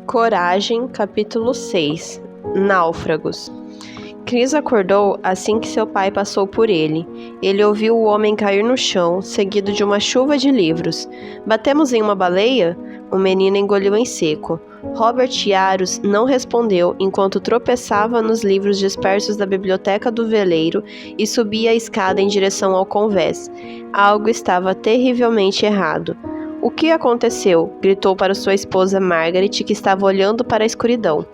Coragem, capítulo 6. Náufragos. Chris acordou assim que seu pai passou por ele. Ele ouviu o homem cair no chão, seguido de uma chuva de livros. Batemos em uma baleia? O menino engoliu em seco. Robert Yarus não respondeu enquanto tropeçava nos livros dispersos da biblioteca do veleiro e subia a escada em direção ao convés. Algo estava terrivelmente errado. "O que aconteceu?" gritou para sua esposa Margaret, que estava olhando para a escuridão.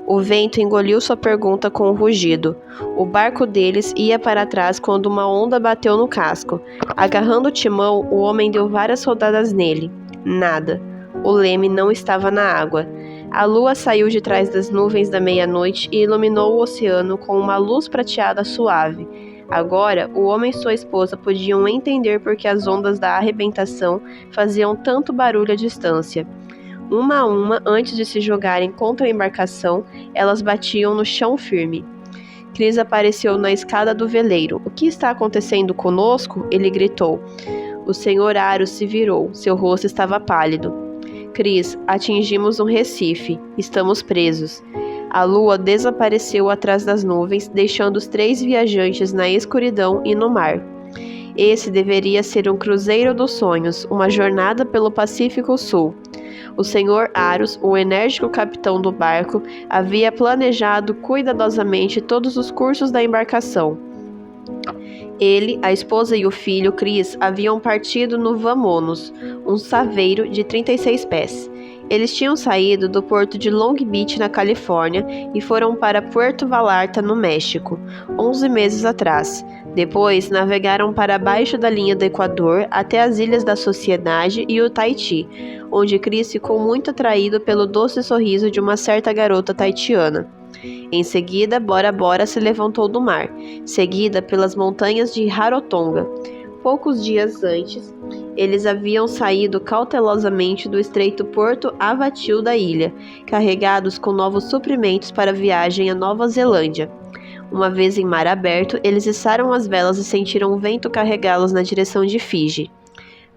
O vento engoliu sua pergunta com um rugido. O barco deles ia para trás quando uma onda bateu no casco. Agarrando o timão, o homem deu várias rodadas nele. Nada. O leme não estava na água. A lua saiu de trás das nuvens da meia-noite e iluminou o oceano com uma luz prateada suave. Agora, o homem e sua esposa podiam entender por que as ondas da arrebentação faziam tanto barulho à distância. Uma a uma, antes de se jogarem contra a embarcação, elas batiam no chão firme. Chris apareceu na escada do veleiro. "O que está acontecendo conosco?" ele gritou. O Sr. Aro se virou. Seu rosto estava pálido. "Chris, atingimos um recife. Estamos presos." A lua desapareceu atrás das nuvens, deixando os 3 viajantes na escuridão e no mar. Esse deveria ser um cruzeiro dos sonhos, uma jornada pelo Pacífico Sul. O Sr. Aros, o enérgico capitão do barco, havia planejado cuidadosamente todos os cursos da embarcação. Ele, a esposa e o filho, Chris, haviam partido no Vamonos, um saveiro de 36 pés. Eles tinham saído do porto de Long Beach, na Califórnia, e foram para Puerto Vallarta, no México, 11 meses atrás. Depois, navegaram para baixo da linha do Equador até as Ilhas da Sociedade e o Tahiti, onde Chris ficou muito atraído pelo doce sorriso de uma certa garota tahitiana. Em seguida, Bora Bora se levantou do mar, seguida pelas montanhas de Rarotonga. Poucos dias antes, eles haviam saído cautelosamente do estreito Porto Avatil da ilha, carregados com novos suprimentos para a viagem à Nova Zelândia. Uma vez em mar aberto, eles içaram as velas e sentiram o vento carregá-los na direção de Fiji.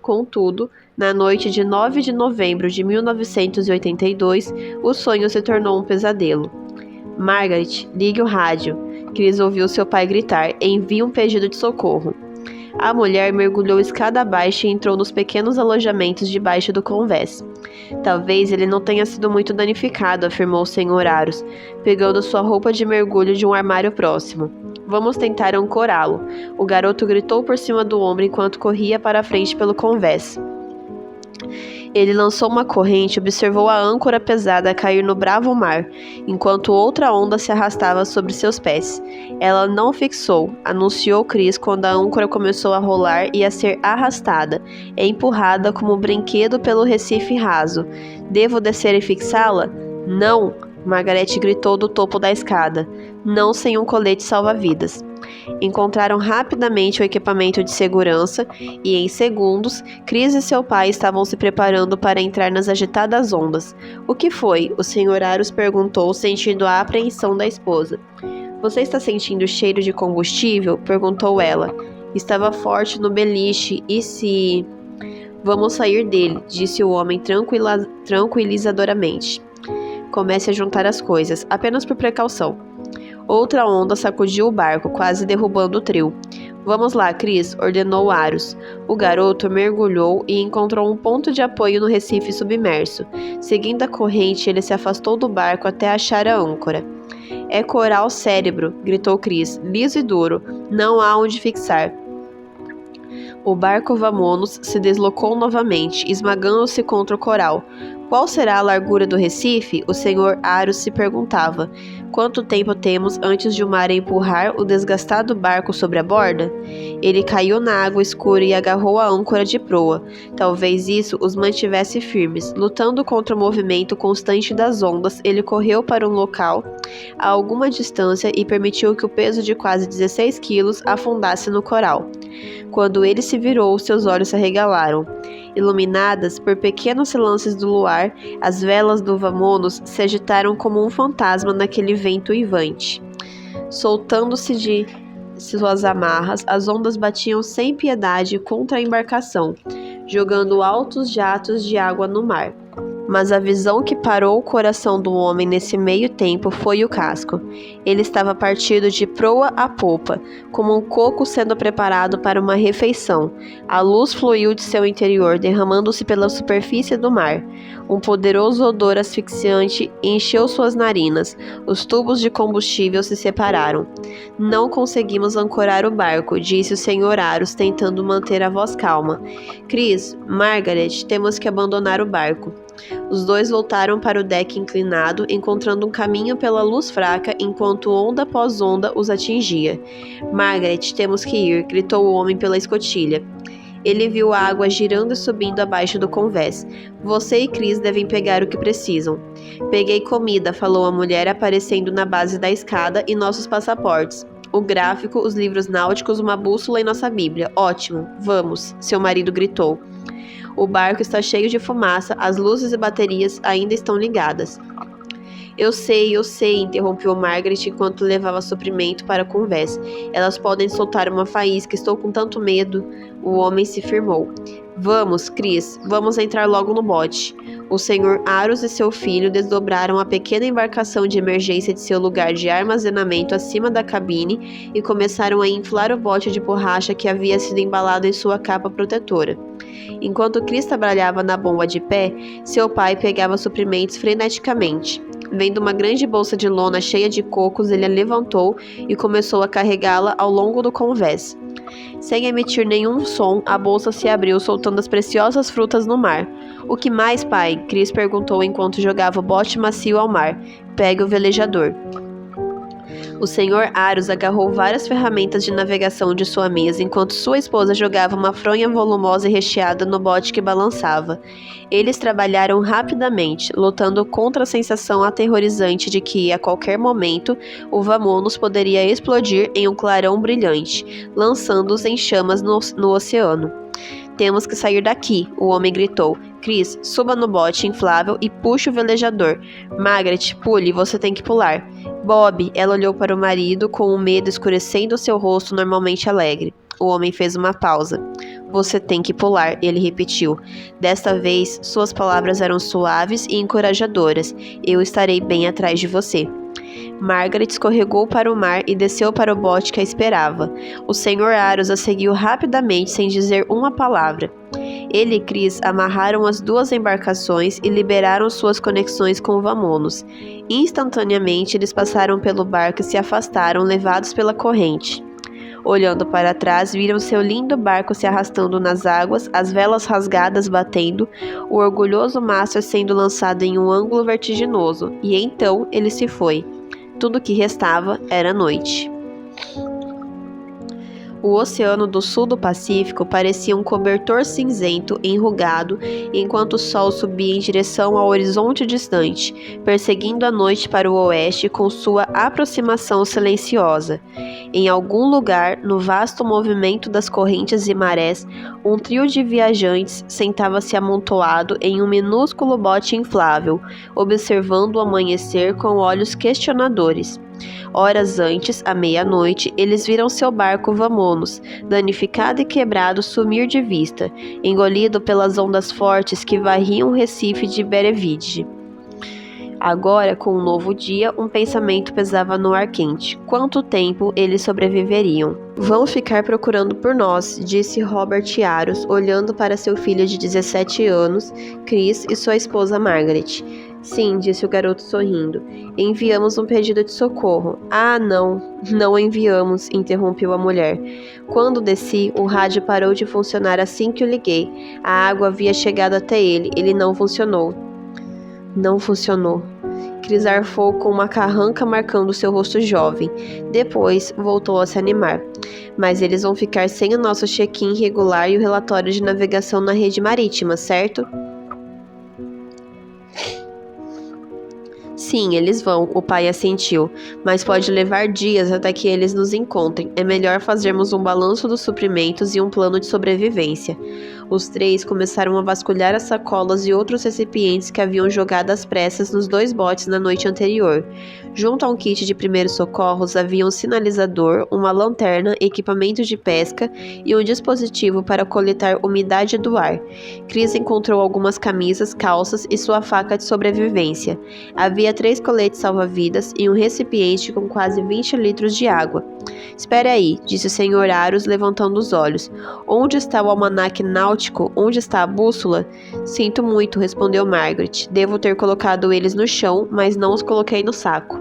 Contudo, na noite de 9 de novembro de 1982, o sonho se tornou um pesadelo. "Margaret, ligue o rádio." Chris ouviu seu pai gritar: "Envie um pedido de socorro." A mulher mergulhou escada abaixo e entrou nos pequenos alojamentos debaixo do convés. "Talvez ele não tenha sido muito danificado", afirmou o Sr. Aros, pegando sua roupa de mergulho de um armário próximo. "Vamos tentar ancorá-lo." O garoto gritou por cima do ombro enquanto corria para a frente pelo convés. Ele lançou uma corrente e observou a âncora pesada cair no bravo mar, enquanto outra onda se arrastava sobre seus pés. "Ela não fixou", anunciou Chris quando a âncora começou a rolar e a ser arrastada, empurrada como um brinquedo pelo recife raso. "Devo descer e fixá-la?" "Não!" Margaret gritou do topo da escada. "Não sem um colete salva-vidas." Encontraram rapidamente o equipamento de segurança e, em segundos, Chris e seu pai estavam se preparando para entrar nas agitadas ondas. "O que foi?" o Sr. Aros perguntou, sentindo a apreensão da esposa. "Você está sentindo cheiro de combustível?" perguntou ela. "Estava forte no beliche, e se..." "Vamos sair dele", disse o homem tranquilizadoramente. "Comece a juntar as coisas, apenas por precaução." Outra onda sacudiu o barco, quase derrubando o trio. "Vamos lá, Chris", ordenou Aros. O garoto mergulhou e encontrou um ponto de apoio no recife submerso. Seguindo a corrente, ele se afastou do barco até achar a âncora. "É coral cérebro", gritou Chris, liso e duro. "Não há onde fixar." O barco Vamonos se deslocou novamente, esmagando-se contra o coral. "Qual será a largura do recife?" o Sr. Aros se perguntava. "Quanto tempo temos antes de o mar empurrar o desgastado barco sobre a borda?" Ele caiu na água escura e agarrou a âncora de proa. Talvez isso os mantivesse firmes. Lutando contra o movimento constante das ondas, ele correu para um local a alguma distância e permitiu que o peso de quase 16 quilos afundasse no coral. Quando ele se virou, seus olhos se arregalaram. Iluminadas por pequenos relances do luar, as velas do Vamonos se agitaram como um fantasma naquele vento uivante. Soltando-se de suas amarras, as ondas batiam sem piedade contra a embarcação, jogando altos jatos de água no mar. Mas a visão que parou o coração do homem nesse meio tempo foi o casco. Ele estava partido de proa a popa, como um coco sendo preparado para uma refeição. A luz fluiu de seu interior, derramando-se pela superfície do mar. Um poderoso odor asfixiante encheu suas narinas. Os tubos de combustível se separaram. Não conseguimos ancorar o barco, disse o Sr. Aros, tentando manter a voz calma. Chris, Margaret, temos que abandonar o barco. Os dois voltaram para o deck inclinado, encontrando um caminho pela luz fraca, enquanto onda após onda os atingia. Margaret, temos que ir, gritou o homem pela escotilha. Ele viu a água girando e subindo abaixo do convés. Você e Chris devem pegar o que precisam. Peguei comida, falou a mulher, aparecendo na base da escada, e nossos passaportes. O gráfico, os livros náuticos, uma bússola e nossa Bíblia. Ótimo, vamos, seu marido gritou. O barco está cheio de fumaça, as luzes e baterias ainda estão ligadas. Eu sei, interrompeu Margaret enquanto levava suprimento para o convés. Elas podem soltar uma faísca, estou com tanto medo. O homem se firmou. Vamos, Chris, vamos entrar logo no bote. O Sr. Aros e seu filho desdobraram a pequena embarcação de emergência de seu lugar de armazenamento acima da cabine e começaram a inflar o bote de borracha que havia sido embalado em sua capa protetora. Enquanto Chris trabalhava na bomba de pé, seu pai pegava suprimentos freneticamente. Vendo uma grande bolsa de lona cheia de cocos, ele a levantou e começou a carregá-la ao longo do convés. Sem emitir nenhum som, a bolsa se abriu, soltando as preciosas frutas no mar. O que mais, pai? Chris perguntou enquanto jogava o bote macio ao mar. Pegue o velejador. O Sr. Aros agarrou várias ferramentas de navegação de sua mesa enquanto sua esposa jogava uma fronha volumosa e recheada no bote que balançava. Eles trabalharam rapidamente, lutando contra a sensação aterrorizante de que, a qualquer momento, o Vamonos poderia explodir em um clarão brilhante, lançando-os em chamas no oceano. Temos que sair daqui, o homem gritou. Chris, suba no bote inflável e puxe o velejador. Margaret, pule, você tem que pular. Bob, ela olhou para o marido com o medo escurecendo seu rosto normalmente alegre. O homem fez uma pausa. Você tem que pular, ele repetiu. Desta vez, suas palavras eram suaves e encorajadoras. Eu estarei bem atrás de você. Margaret escorregou para o mar e desceu para o bote que a esperava. O Sr. Aros a seguiu rapidamente sem dizer uma palavra. Ele e Chris amarraram as duas embarcações e liberaram suas conexões com o Vamonos. Instantaneamente, eles passaram pelo barco e se afastaram, levados pela corrente. Olhando para trás, viram seu lindo barco se arrastando nas águas, as velas rasgadas batendo, o orgulhoso mastro sendo lançado em um ângulo vertiginoso, e então ele se foi. Tudo que restava era noite. O oceano do sul do Pacífico parecia um cobertor cinzento enrugado enquanto o sol subia em direção ao horizonte distante, perseguindo a noite para o oeste com sua aproximação silenciosa. Em algum lugar, no vasto movimento das correntes e marés, um trio de viajantes sentava-se amontoado em um minúsculo bote inflável, observando o amanhecer com olhos questionadores. Horas antes, à meia-noite, eles viram seu barco Vamonos, danificado e quebrado, sumir de vista, engolido pelas ondas fortes que varriam o recife de Berevide. Agora, com um novo dia, um pensamento pesava no ar quente. Quanto tempo eles sobreviveriam? Vão ficar procurando por nós, disse Robert Aros, olhando para seu filho de 17 anos, Chris, e sua esposa Margaret. Sim, disse o garoto sorrindo. Enviamos um pedido de socorro. Ah, não enviamos, interrompeu a mulher. Quando desci, o rádio parou de funcionar assim que o liguei. A água havia chegado até ele. Ele não funcionou. Não funcionou. Chris arfou com uma carranca marcando seu rosto jovem. Depois, voltou a se animar. Mas eles vão ficar sem o nosso check-in regular e o relatório de navegação na rede marítima, certo? Sim, eles vão, o pai assentiu, mas pode levar dias até que eles nos encontrem. É melhor fazermos um balanço dos suprimentos e um plano de sobrevivência. Os três começaram a vasculhar as sacolas e outros recipientes que haviam jogado às pressas nos 2 botes na noite anterior. Junto a um kit de primeiros socorros havia um sinalizador, uma lanterna, equipamento de pesca e um dispositivo para coletar umidade do ar. Chris encontrou algumas camisas, calças e sua faca de sobrevivência. Havia 3 coletes salva-vidas e um recipiente com quase 20 litros de água. "Espere aí", disse o Sr. Aros, levantando os olhos. "Onde está o almanaque náutico? Onde está a bússola?" "Sinto muito", respondeu Margaret. "Devo ter colocado eles no chão, mas não os coloquei no saco."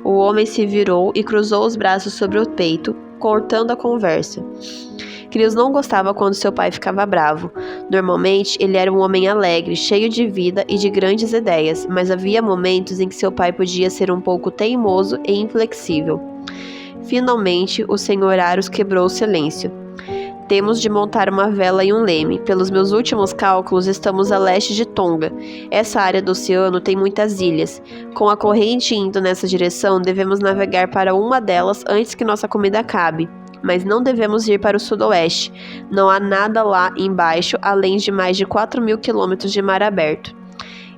O homem se virou e cruzou os braços sobre o peito, cortando a conversa. Chris não gostava quando seu pai ficava bravo. Normalmente, ele era um homem alegre, cheio de vida e de grandes ideias, mas havia momentos em que seu pai podia ser um pouco teimoso e inflexível. Finalmente, o Sr. Aros quebrou o silêncio. "Temos de montar uma vela e um leme. Pelos meus últimos cálculos, estamos a leste de Tonga. Essa área do oceano tem muitas ilhas. Com a corrente indo nessa direção, devemos navegar para uma delas antes que nossa comida acabe. Mas não devemos ir para o sudoeste. Não há nada lá embaixo, além de mais de 4.000 quilômetros de mar aberto."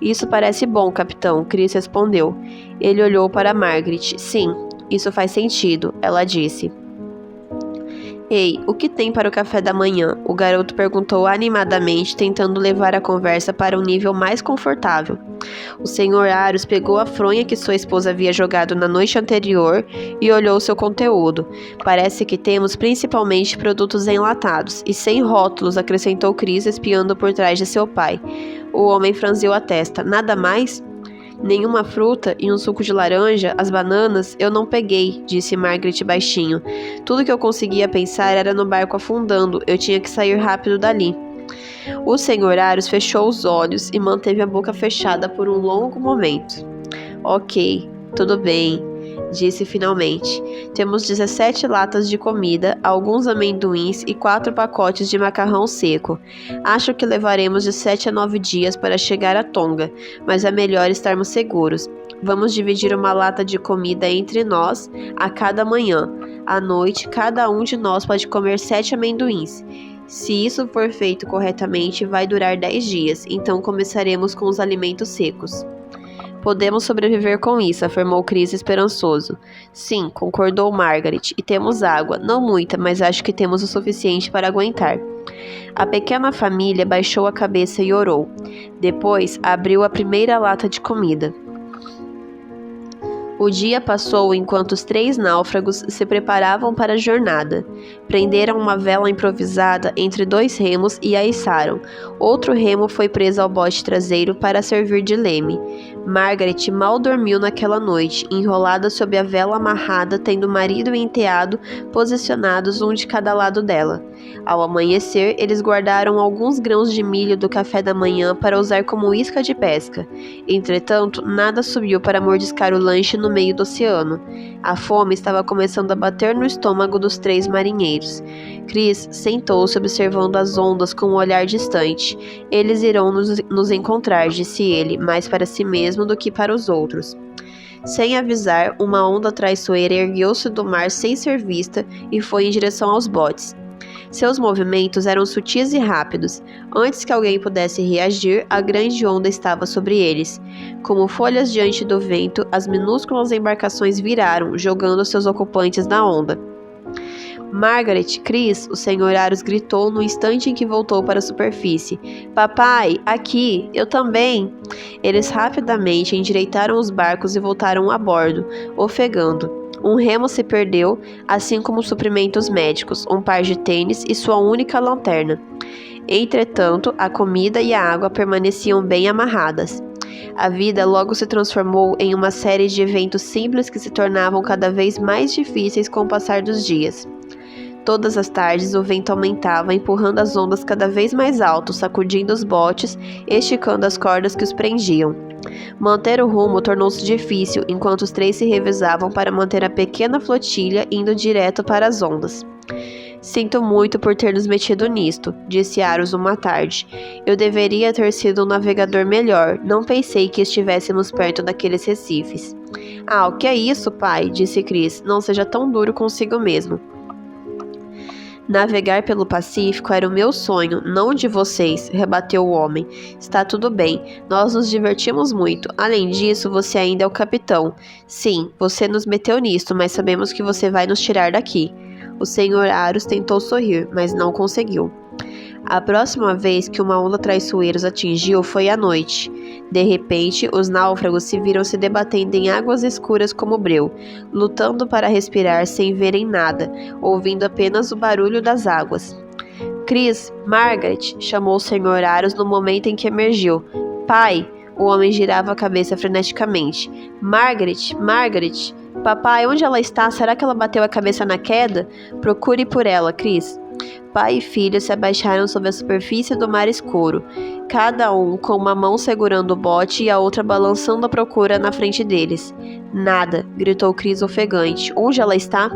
"Isso parece bom, capitão", Chris respondeu. Ele olhou para Margaret. "Sim, isso faz sentido", ela disse. "Ei, o que tem para o café da manhã?" o garoto perguntou animadamente, tentando levar a conversa para um nível mais confortável. O Sr. Aros pegou a fronha que sua esposa havia jogado na noite anterior e olhou seu conteúdo. "Parece que temos principalmente produtos enlatados e sem rótulos", acrescentou Chris, espiando por trás de seu pai. O homem franziu a testa. "Nada mais?" "Nenhuma fruta e um suco de laranja, as bananas, eu não peguei", disse Margaret baixinho. "Tudo que eu conseguia pensar era no barco afundando, eu tinha que sair rápido dali." O Sr. Aros fechou os olhos e manteve a boca fechada por um longo momento. "Ok, tudo bem", disse finalmente. "Temos 17 latas de comida, alguns amendoins e 4 pacotes de macarrão seco. Acho que levaremos de 7 a 9 dias para chegar a Tonga, mas é melhor estarmos seguros. Vamos dividir uma lata de comida entre nós a cada manhã. À noite, cada um de nós pode comer 7 amendoins. Se isso for feito corretamente, vai durar 10 dias, então começaremos com os alimentos secos." "Podemos sobreviver com isso", afirmou Chris esperançoso. "Sim", concordou Margaret, "e temos água, não muita, mas acho que temos o suficiente para aguentar." A pequena família baixou a cabeça e orou. Depois, abriu a primeira lata de comida. O dia passou enquanto os 3 náufragos se preparavam para a jornada. Prenderam uma vela improvisada entre 2 remos e a içaram. Outro remo foi preso ao bote traseiro para servir de leme. Margaret mal dormiu naquela noite, enrolada sob a vela amarrada, tendo marido e enteado posicionados um de cada lado dela. Ao amanhecer, eles guardaram alguns grãos de milho do café da manhã para usar como isca de pesca. Entretanto, nada subiu para mordiscar o lanche no meio do oceano. A fome estava começando a bater no estômago dos 3 marinheiros. Chris sentou-se observando as ondas com um olhar distante. "Eles irão nos encontrar", disse ele, mais para si mesmo do que para os outros. Sem avisar, uma onda traiçoeira ergueu-se do mar sem ser vista e foi em direção aos botes. Seus movimentos eram sutis e rápidos. Antes que alguém pudesse reagir, a grande onda estava sobre eles. Como folhas diante do vento, as minúsculas embarcações viraram, jogando seus ocupantes na onda. "Margaret, Chris", o Sr. Aros gritou no instante em que voltou para a superfície. "Papai, aqui, eu também!" Eles rapidamente endireitaram os barcos e voltaram a bordo, ofegando. Um remo se perdeu, assim como os suprimentos médicos, um par de tênis e sua única lanterna. Entretanto, a comida e a água permaneciam bem amarradas. A vida logo se transformou em uma série de eventos simples que se tornavam cada vez mais difíceis com o passar dos dias. Todas as tardes o vento aumentava, empurrando as ondas cada vez mais alto, sacudindo os botes, esticando as cordas que os prendiam. Manter o rumo tornou-se difícil, enquanto os 3 se revezavam para manter a pequena flotilha indo direto para as ondas. "Sinto muito por ter nos metido nisto", disse Aros uma tarde. "Eu deveria ter sido um navegador melhor. Não pensei que estivéssemos perto daqueles recifes." "Ah, o que é isso, pai?", disse Chris. "Não seja tão duro consigo mesmo." Navegar pelo Pacífico era o meu sonho, não o de vocês, rebateu o homem. Está tudo bem, nós nos divertimos muito. Além disso, você ainda é o capitão. Sim, você nos meteu nisto, mas sabemos que você vai nos tirar daqui. O Senhor Aros tentou sorrir, mas não conseguiu. A próxima vez que uma onda traiçoeira os atingiu foi à noite. De repente, os náufragos se viram se debatendo em águas escuras como breu, lutando para respirar sem verem nada, ouvindo apenas o barulho das águas. Chris, Margaret, chamou o Sr. Aros no momento em que emergiu. Pai! O homem girava a cabeça freneticamente. Margaret, Margaret! Papai, onde ela está? Será que ela bateu a cabeça na queda? Procure por ela, Chris. Pai e filho se abaixaram sobre a superfície do mar escuro, cada um com uma mão segurando o bote e a outra balançando à procura na frente deles. Nada, gritou Chris ofegante. Onde ela está?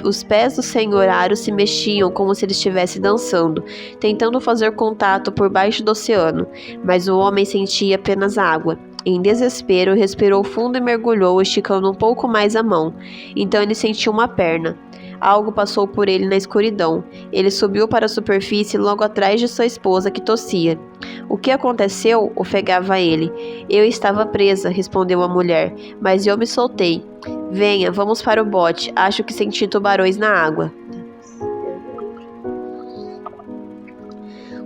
Os pés do Sr. Aros se mexiam como se ele estivesse dançando, tentando fazer contato por baixo do oceano, mas o homem sentia apenas água. Em desespero, respirou fundo e mergulhou, esticando um pouco mais a mão. Então ele sentiu uma perna. Algo passou por ele na escuridão. Ele subiu para a superfície logo atrás de sua esposa, que tossia. O que aconteceu? Ofegava ele. Eu estava presa, respondeu a mulher, mas eu me soltei. Venha, vamos para o bote. Acho que senti tubarões na água.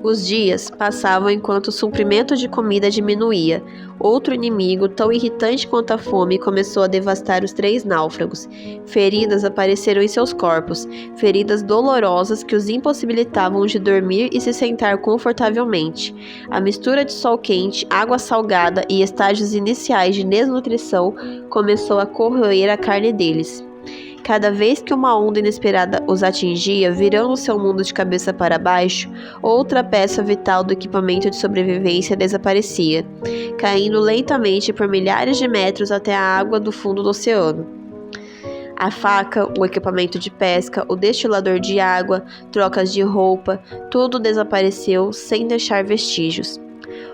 Os dias passavam enquanto o suprimento de comida diminuía. Outro inimigo, tão irritante quanto a fome, começou a devastar os 3 náufragos. Feridas apareceram em seus corpos, feridas dolorosas que os impossibilitavam de dormir e se sentar confortavelmente. A mistura de sol quente, água salgada e estágios iniciais de desnutrição começou a corroer a carne deles. Cada vez que uma onda inesperada os atingia, virando seu mundo de cabeça para baixo, outra peça vital do equipamento de sobrevivência desaparecia, caindo lentamente por milhares de metros até a água do fundo do oceano. A faca, o equipamento de pesca, o destilador de água, trocas de roupa, tudo desapareceu sem deixar vestígios.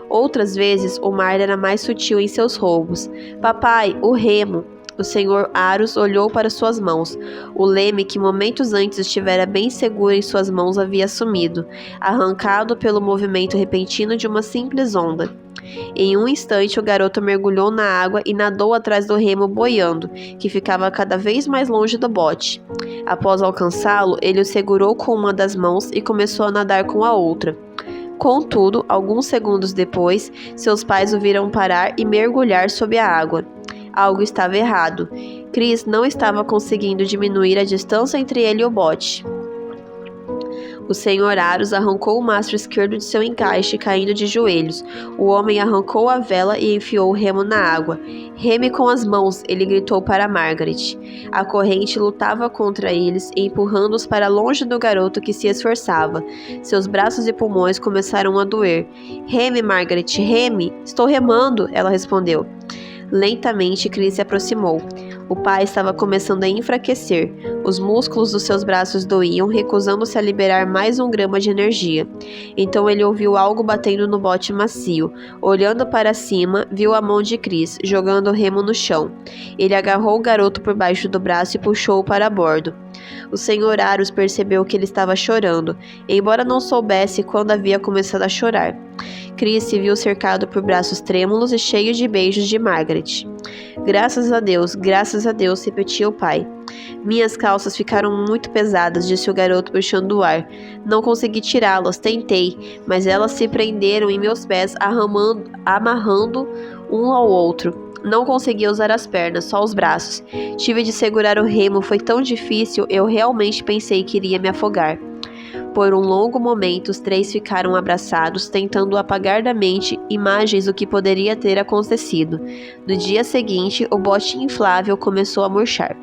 Outras vezes, o mar era mais sutil em seus roubos. Papai, o remo! O Sr. Aros olhou para suas mãos. O leme que momentos antes estivera bem seguro em suas mãos havia sumido, arrancado pelo movimento repentino de uma simples onda. Em um instante, o garoto mergulhou na água e nadou atrás do remo boiando, que ficava cada vez mais longe do bote. Após alcançá-lo, ele o segurou com uma das mãos e começou a nadar com a outra. Contudo, alguns segundos depois, seus pais o viram parar e mergulhar sob a água. Algo estava errado. Chris não estava conseguindo diminuir a distância entre ele e o bote. O Sr. Aros arrancou o mastro esquerdo de seu encaixe, caindo de joelhos. O homem arrancou a vela e enfiou o remo na água. Reme com as mãos, ele gritou para Margaret. A corrente lutava contra eles, empurrando-os para longe do garoto que se esforçava. Seus braços e pulmões começaram a doer. Reme, Margaret, reme! Estou remando, ela respondeu. Lentamente, Chris se aproximou. O pai estava começando a enfraquecer. Os músculos dos seus braços doíam, recusando-se a liberar mais 1 grama de energia. Então ele ouviu algo batendo no bote macio. Olhando para cima, viu a mão de Chris, jogando o remo no chão. Ele agarrou o garoto por baixo do braço e puxou-o para bordo. O Sr. Aros percebeu que ele estava chorando, embora não soubesse quando havia começado a chorar. Chris se viu cercado por braços trêmulos e cheios de beijos de Margaret. Graças a Deus, repetia o pai. Minhas calças ficaram muito pesadas, disse o garoto puxando o ar. Não consegui tirá-las, tentei, mas elas se prenderam em meus pés, amarrando um ao outro. Não conseguia usar as pernas, só os braços. Tive de segurar o remo, foi tão difícil, eu realmente pensei que iria me afogar. Por um longo momento, os 3 ficaram abraçados, tentando apagar da mente imagens do que poderia ter acontecido. No dia seguinte, o bote inflável começou a murchar.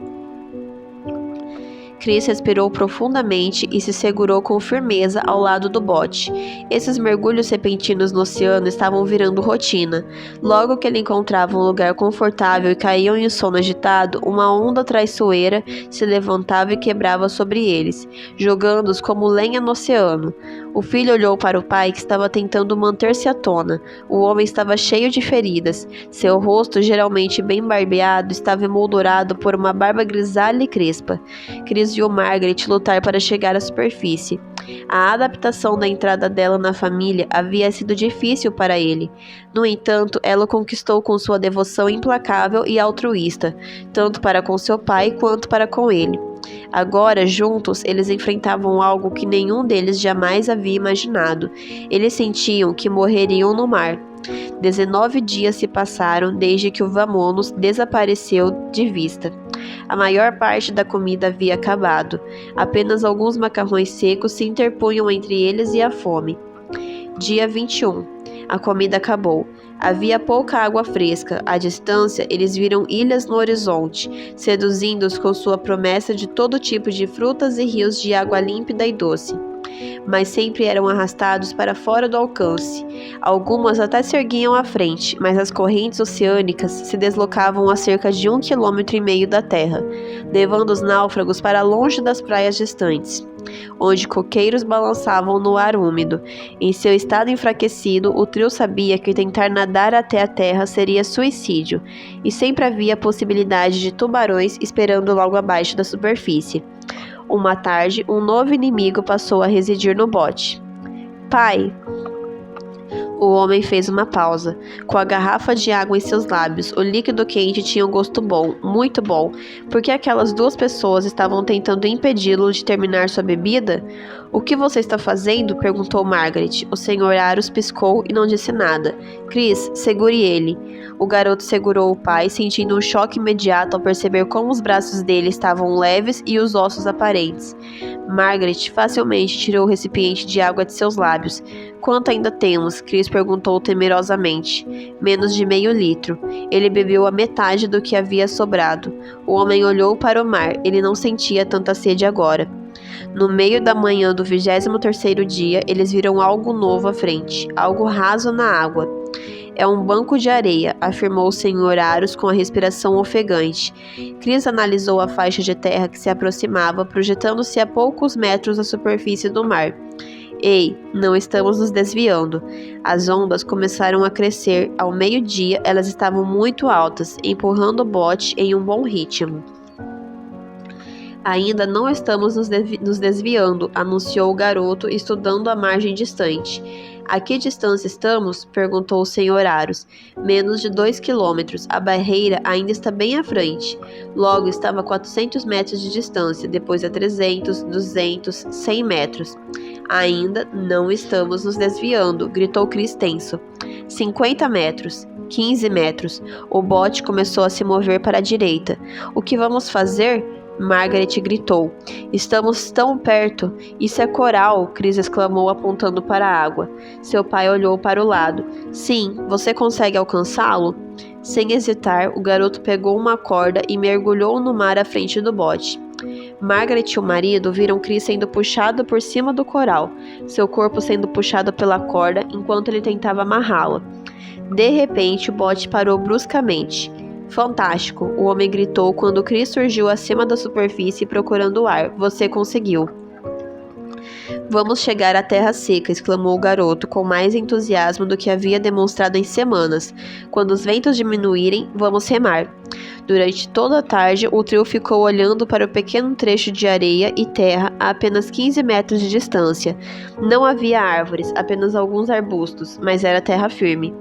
Chris respirou profundamente e se segurou com firmeza ao lado do bote. Esses mergulhos repentinos no oceano estavam virando rotina. Logo que ele encontrava um lugar confortável e caíam em um sono agitado, uma onda traiçoeira se levantava e quebrava sobre eles, jogando-os como lenha no oceano. O filho olhou para o pai, que estava tentando manter-se à tona. O homem estava cheio de feridas. Seu rosto, geralmente bem barbeado, estava emoldurado por uma barba grisalha e crespa. Chris viu Margaret lutar para chegar à superfície. A adaptação da entrada dela na família havia sido difícil para ele. No entanto, ela o conquistou com sua devoção implacável e altruísta, tanto para com seu pai quanto para com ele. Agora, juntos, eles enfrentavam algo que nenhum deles jamais havia imaginado. Eles sentiam que morreriam no mar. 19 dias se passaram desde que o Vamonos desapareceu de vista. A maior parte da comida havia acabado. Apenas alguns macarrões secos se interpunham entre eles e a fome. Dia 21. A comida acabou. Havia pouca água fresca. À distância, eles viram ilhas no horizonte, seduzindo-os com sua promessa de todo tipo de frutas e rios de água límpida e doce. Mas sempre eram arrastados para fora do alcance. Algumas até se erguiam à frente, mas as correntes oceânicas se deslocavam a cerca de 1,5 km da terra, levando os náufragos para longe das praias distantes, onde coqueiros balançavam no ar úmido. Em seu estado enfraquecido, o trio sabia que tentar nadar até a terra seria suicídio, e sempre havia a possibilidade de tubarões esperando logo abaixo da superfície. Uma tarde, um novo inimigo passou a residir no bote. Pai! O homem fez uma pausa, com a garrafa de água em seus lábios. O líquido quente tinha um gosto bom, muito bom. Por que aquelas duas pessoas estavam tentando impedi-lo de terminar sua bebida? O que você está fazendo? Perguntou Margaret. O Sr. Aros piscou e não disse nada. Chris, segure ele. O garoto segurou o pai, sentindo um choque imediato ao perceber como os braços dele estavam leves e os ossos aparentes. Margaret facilmente tirou o recipiente de água de seus lábios. Quanto ainda temos? Chris perguntou temerosamente. Menos de meio litro. Ele bebeu a metade do que havia sobrado. O homem olhou para o mar. Ele não sentia tanta sede agora. No meio da manhã do 23º dia, eles viram algo novo à frente. Algo raso na água. É um banco de areia, afirmou o Sr. Aros com a respiração ofegante. Chris analisou a faixa de terra que se aproximava, projetando-se a poucos metros da superfície do mar. Ei, não estamos nos desviando. As ondas começaram a crescer. Ao meio-dia, elas estavam muito altas, empurrando o bote em um bom ritmo. Ainda não estamos nos desviando, anunciou o garoto, estudando a margem distante. A que distância estamos? Perguntou o Sr. Aros. Menos de 2 quilômetros. A barreira ainda está bem à frente. Logo estava a 400 metros de distância, depois a 300, 200, 100 metros. Ainda não estamos nos desviando, gritou Chris tenso. 50 metros. 15 metros. O bote começou a se mover para a direita. O que vamos fazer? Margaret gritou. Estamos tão perto. Isso é coral, Chris exclamou apontando para a água. Seu pai olhou para o lado. Sim, você consegue alcançá-lo? Sem hesitar, o garoto pegou uma corda e mergulhou no mar à frente do bote. Margaret e o marido viram Chris sendo puxado por cima do coral, seu corpo sendo puxado pela corda enquanto ele tentava amarrá-la. De repente, o bote parou bruscamente. Fantástico, o homem gritou quando Chris surgiu acima da superfície procurando ar. Você conseguiu. Vamos chegar à terra seca, exclamou o garoto com mais entusiasmo do que havia demonstrado em semanas. Quando os ventos diminuírem, vamos remar. Durante toda a tarde, o trio ficou olhando para o pequeno trecho de areia e terra a apenas 15 metros de distância. Não havia árvores, apenas alguns arbustos, mas era terra firme.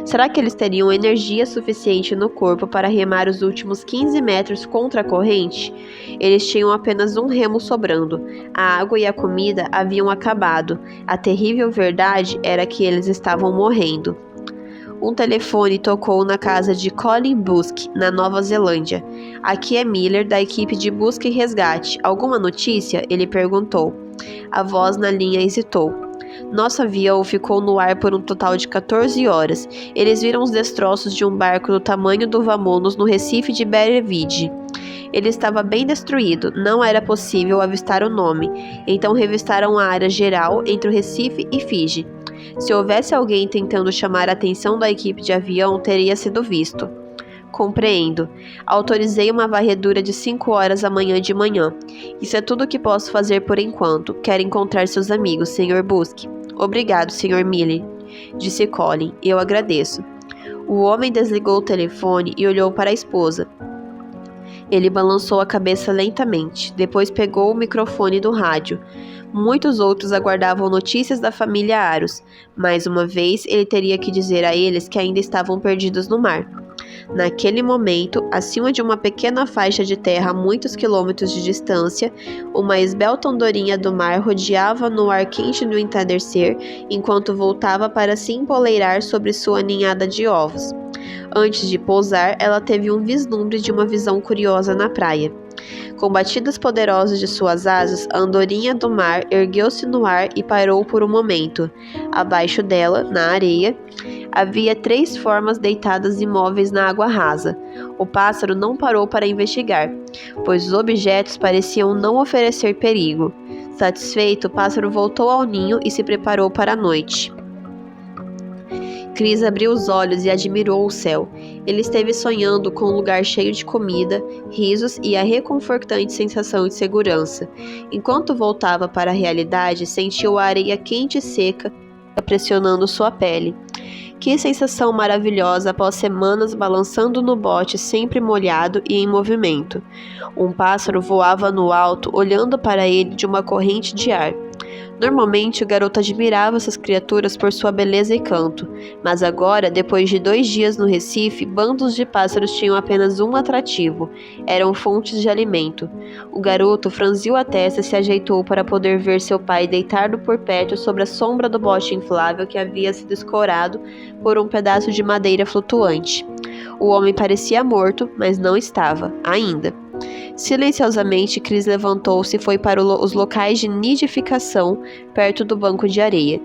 Será que eles teriam energia suficiente no corpo para remar os últimos 15 metros contra a corrente? Eles tinham apenas um remo sobrando. A água e a comida haviam acabado. A terrível verdade era que eles estavam morrendo. Um telefone tocou na casa de Colin Busk, na Nova Zelândia. Aqui é Miller, da equipe de busca e resgate. Alguma notícia? Ele perguntou. A voz na linha hesitou. Nosso avião ficou no ar por um total de 14 horas. Eles viram os destroços de um barco do tamanho do Vamonos no Recife de Berevide. Ele estava bem destruído, não era possível avistar o nome, então revistaram a área geral entre o Recife e Fiji. Se houvesse alguém tentando chamar a atenção da equipe de avião, teria sido visto. Compreendo. Autorizei uma varredura de 5 horas amanhã de manhã. Isso é tudo o que posso fazer por enquanto. Quero encontrar seus amigos, Sr. Busk. Obrigado, Sr. Miller, disse Colin. Eu agradeço. O homem desligou o telefone e olhou para a esposa. Ele balançou a cabeça lentamente, depois pegou o microfone do rádio. Muitos outros aguardavam notícias da família Aros. Mais uma vez, ele teria que dizer a eles que ainda estavam perdidos no mar. Naquele momento, acima de uma pequena faixa de terra a muitos quilômetros de distância, uma esbelta andorinha do mar rodeava no ar quente do entardecer, enquanto voltava para se empoleirar sobre sua ninhada de ovos. Antes de pousar, ela teve um vislumbre de uma visão curiosa na praia. Com batidas poderosas de suas asas, a andorinha do mar ergueu-se no ar e parou por um momento. Abaixo dela, na areia, havia 3 formas deitadas imóveis na água rasa. O pássaro não parou para investigar, pois os objetos pareciam não oferecer perigo. Satisfeito, o pássaro voltou ao ninho e se preparou para a noite. Chris abriu os olhos e admirou o céu. Ele esteve sonhando com um lugar cheio de comida, risos e a reconfortante sensação de segurança. Enquanto voltava para a realidade, sentiu a areia quente e seca pressionando sua pele. Que sensação maravilhosa após semanas balançando no bote sempre molhado e em movimento. Um pássaro voava no alto, olhando para ele de uma corrente de ar. Normalmente, o garoto admirava essas criaturas por sua beleza e canto, mas agora, depois de 2 dias no Recife, bandos de pássaros tinham apenas um atrativo: eram fontes de alimento. O garoto franziu a testa e se ajeitou para poder ver seu pai deitado por perto sobre a sombra do bote inflável que havia sido escorado por um pedaço de madeira flutuante. O homem parecia morto, mas não estava, ainda. Silenciosamente, Chris levantou-se e foi para os locais de nidificação perto do banco de areia.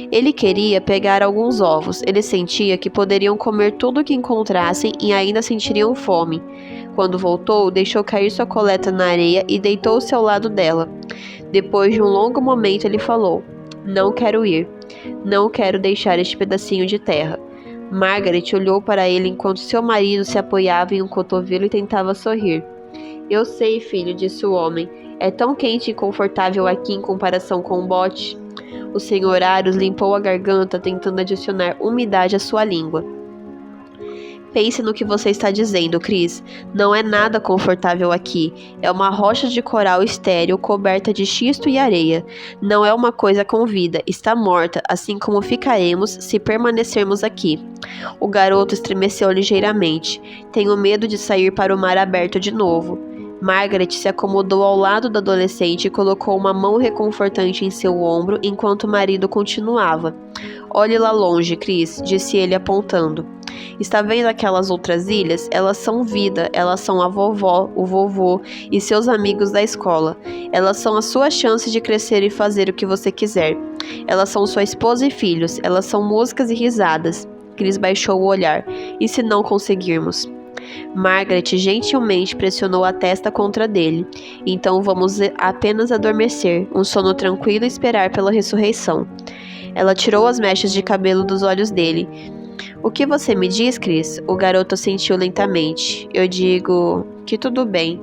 Ele queria pegar alguns ovos. Ele sentia que poderiam comer tudo o que encontrassem e ainda sentiriam fome. Quando voltou, deixou cair sua coleta na areia e deitou-se ao lado dela. Depois de um longo momento, ele falou: "Não quero ir. Não quero deixar este pedacinho de terra." Margaret olhou para ele enquanto seu marido se apoiava em um cotovelo e tentava sorrir. "Eu sei, filho", disse o homem. "É tão quente e confortável aqui em comparação com o bote." O Sr. Aros limpou a garganta, tentando adicionar umidade à sua língua. "Pense no que você está dizendo, Chris. Não é nada confortável aqui. É uma rocha de coral estéril coberta de xisto e areia. Não é uma coisa com vida. Está morta, assim como ficaremos se permanecermos aqui." O garoto estremeceu ligeiramente. "Tenho medo de sair para o mar aberto de novo." Margaret se acomodou ao lado do adolescente e colocou uma mão reconfortante em seu ombro enquanto o marido continuava. "Olhe lá longe, Chris", disse ele apontando. "Está vendo aquelas outras ilhas? Elas são vida, elas são a vovó, o vovô e seus amigos da escola. Elas são a sua chance de crescer e fazer o que você quiser. Elas são sua esposa e filhos, elas são músicas e risadas." Chris baixou o olhar. "E se não conseguirmos?" Margaret gentilmente pressionou a testa contra dele. "Então vamos apenas adormecer, um sono tranquilo e esperar pela ressurreição." Ela tirou as mechas de cabelo dos olhos dele. "O que você me diz, Chris?" O garoto assentiu lentamente. "Eu digo que tudo bem."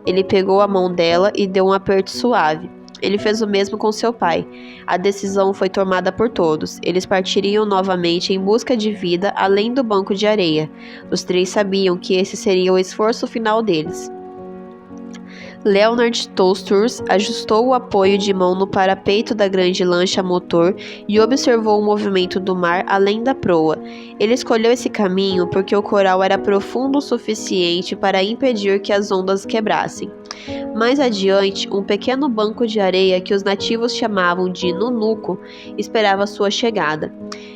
Ele pegou a mão dela e deu um aperto suave. Ele fez o mesmo com seu pai. A decisão foi tomada por todos. Eles partiriam novamente em busca de vida além do banco de areia. Os 3 sabiam que esse seria o esforço final deles. Leonard Tolsturs ajustou o apoio de mão no parapeito da grande lancha a motor e observou o movimento do mar além da proa. Ele escolheu esse caminho porque o coral era profundo o suficiente para impedir que as ondas quebrassem. Mais adiante, um pequeno banco de areia que os nativos chamavam de nunuco esperava sua chegada.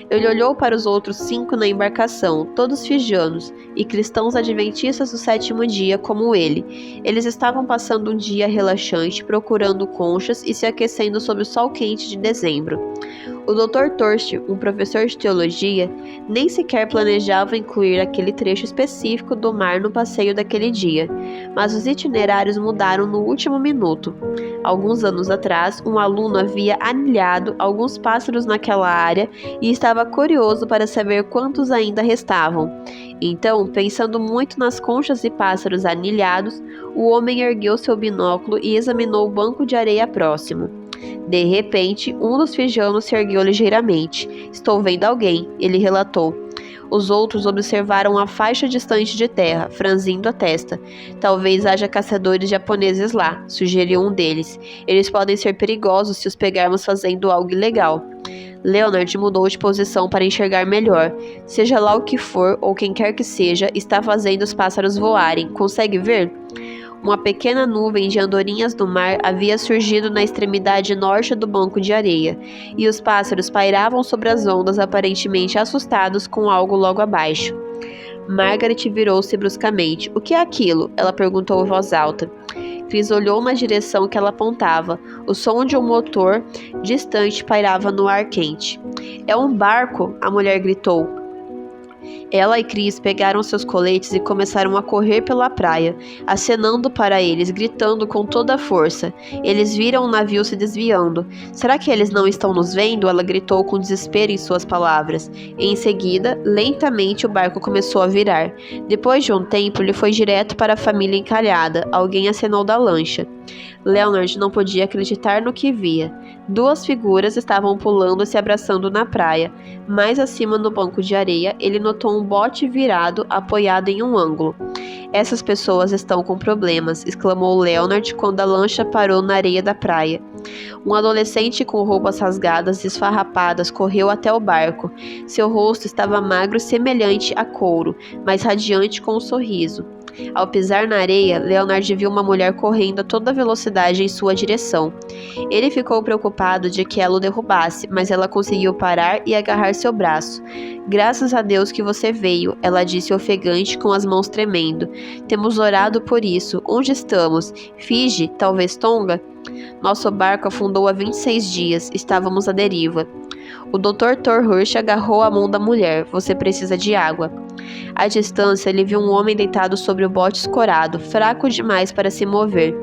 Ele olhou para os outros 5 na embarcação, todos fijianos e cristãos adventistas do 7º dia como ele. Eles estavam passando um dia relaxante, procurando conchas e se aquecendo sob o sol quente de dezembro. O Dr. Thorst, um professor de teologia, nem sequer planejava incluir aquele trecho específico do mar no passeio daquele dia, mas os itinerários mudaram no último minuto. Alguns anos atrás, um aluno havia anilhado alguns pássaros naquela área e estava curioso para saber quantos ainda restavam. Então, pensando muito nas conchas e pássaros anilhados, o homem ergueu seu binóculo e examinou o banco de areia próximo. De repente, um dos fijianos se ergueu ligeiramente. "Estou vendo alguém", ele relatou. Os outros observaram a faixa distante de terra, franzindo a testa. Talvez haja caçadores japoneses lá, sugeriu um deles. Eles podem ser perigosos se os pegarmos fazendo algo ilegal. Leonard mudou de posição para enxergar melhor. Seja lá o que for, ou quem quer que seja, está fazendo os pássaros voarem. Consegue ver? Uma pequena nuvem de andorinhas do mar havia surgido na extremidade norte do banco de areia, e os pássaros pairavam sobre as ondas, aparentemente assustados com algo logo abaixo. Margaret virou-se bruscamente. O que é aquilo? Ela perguntou em voz alta. Chris olhou na direção que ela apontava. O som de um motor distante pairava no ar quente. É um barco! A mulher gritou. Ela e Chris pegaram seus coletes e começaram a correr pela praia, acenando para eles, gritando com toda a força. Eles viram o navio se desviando. Será que eles não estão nos vendo? Ela gritou com desespero em suas palavras. Em seguida, lentamente o barco começou a virar. Depois de um tempo, ele foi direto para a família encalhada. Alguém acenou da lancha. Leonard não podia acreditar no que via. Duas figuras estavam pulando e se abraçando na praia. Mais acima no banco de areia, ele notou um bote virado, apoiado em um ângulo. Essas pessoas estão com problemas, exclamou Leonard quando a lancha parou na areia da praia. Um adolescente com roupas rasgadas e esfarrapadas correu até o barco. Seu rosto estava magro, semelhante a couro, mas radiante com um sorriso. Ao pisar na areia, Leonard viu uma mulher correndo a toda velocidade em sua direção. Ele ficou preocupado de que ela o derrubasse, mas ela conseguiu parar e agarrar seu braço. Graças a Deus que você veio, ela disse ofegante com as mãos tremendo. Temos orado por isso. Onde estamos? Fiji? Talvez Tonga? Nosso barco afundou há 26 dias. Estávamos à deriva. O Dr. Thorhurst agarrou a mão da mulher. Você precisa de água. À distância, ele viu um homem deitado sobre o bote escorado, fraco demais para se mover.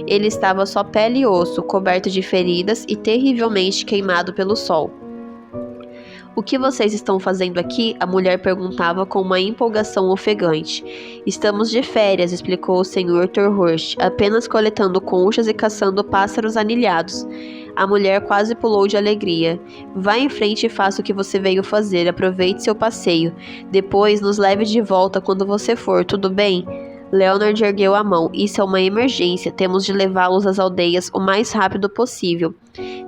Ele estava só pele e osso, coberto de feridas e terrivelmente queimado pelo sol. O que vocês estão fazendo aqui? A mulher perguntava com uma empolgação ofegante. Estamos de férias, explicou o Sr. Thorhurst, apenas coletando conchas e caçando pássaros anilhados. A mulher quase pulou de alegria. Vá em frente e faça o que você veio fazer. Aproveite seu passeio. Depois nos leve de volta quando você for, tudo bem? Leonard ergueu a mão. Isso é uma emergência. Temos de levá-los às aldeias o mais rápido possível.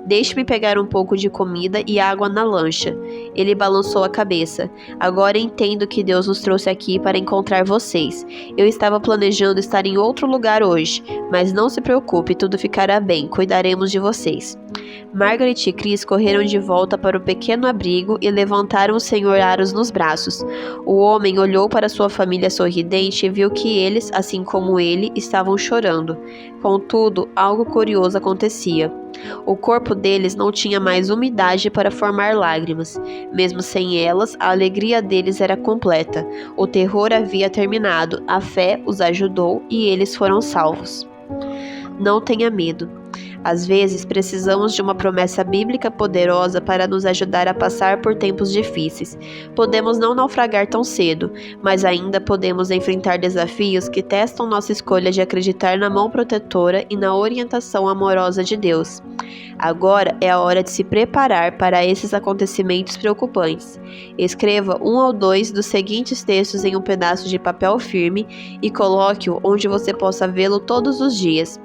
Deixe-me pegar um pouco de comida e água na lancha. Ele balançou a cabeça. Agora entendo que Deus nos trouxe aqui para encontrar vocês. Eu estava planejando estar em outro lugar hoje, mas não se preocupe, tudo ficará bem. Cuidaremos de vocês. Margaret e Chris correram de volta para o pequeno abrigo e levantaram o Sr. Aros nos braços. O homem olhou para sua família sorridente e viu que eles, assim como ele, estavam chorando. Contudo, algo curioso acontecia. O corpo deles não tinha mais umidade para formar lágrimas. Mesmo sem elas, a alegria deles era completa. O terror havia terminado, a fé os ajudou e eles foram salvos. Não tenha medo. Às vezes, precisamos de uma promessa bíblica poderosa para nos ajudar a passar por tempos difíceis. Podemos não naufragar tão cedo, mas ainda podemos enfrentar desafios que testam nossa escolha de acreditar na mão protetora e na orientação amorosa de Deus. Agora é a hora de se preparar para esses acontecimentos preocupantes. Escreva 1 ou 2 dos seguintes textos em um pedaço de papel firme e coloque-o onde você possa vê-lo todos os dias.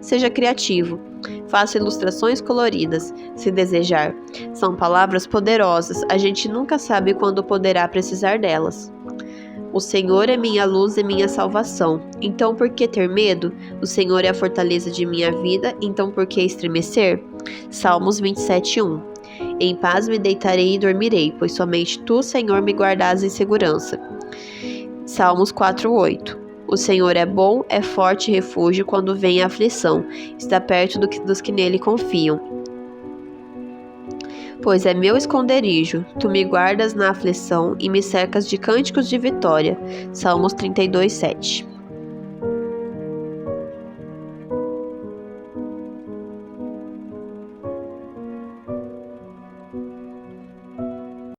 Seja criativo. Faça ilustrações coloridas, se desejar. São palavras poderosas, a gente nunca sabe quando poderá precisar delas. O Senhor é minha luz e minha salvação. Então por que ter medo? O Senhor é a fortaleza de minha vida, então por que estremecer? Salmos 27:1. Em paz me deitarei e dormirei, pois somente tu, Senhor, me guardas em segurança. Salmos 4:8. O Senhor é bom, é forte refúgio quando vem a aflição. Está perto dos que nele confiam. Pois é meu esconderijo, tu me guardas na aflição e me cercas de cânticos de vitória. Salmos 32:7.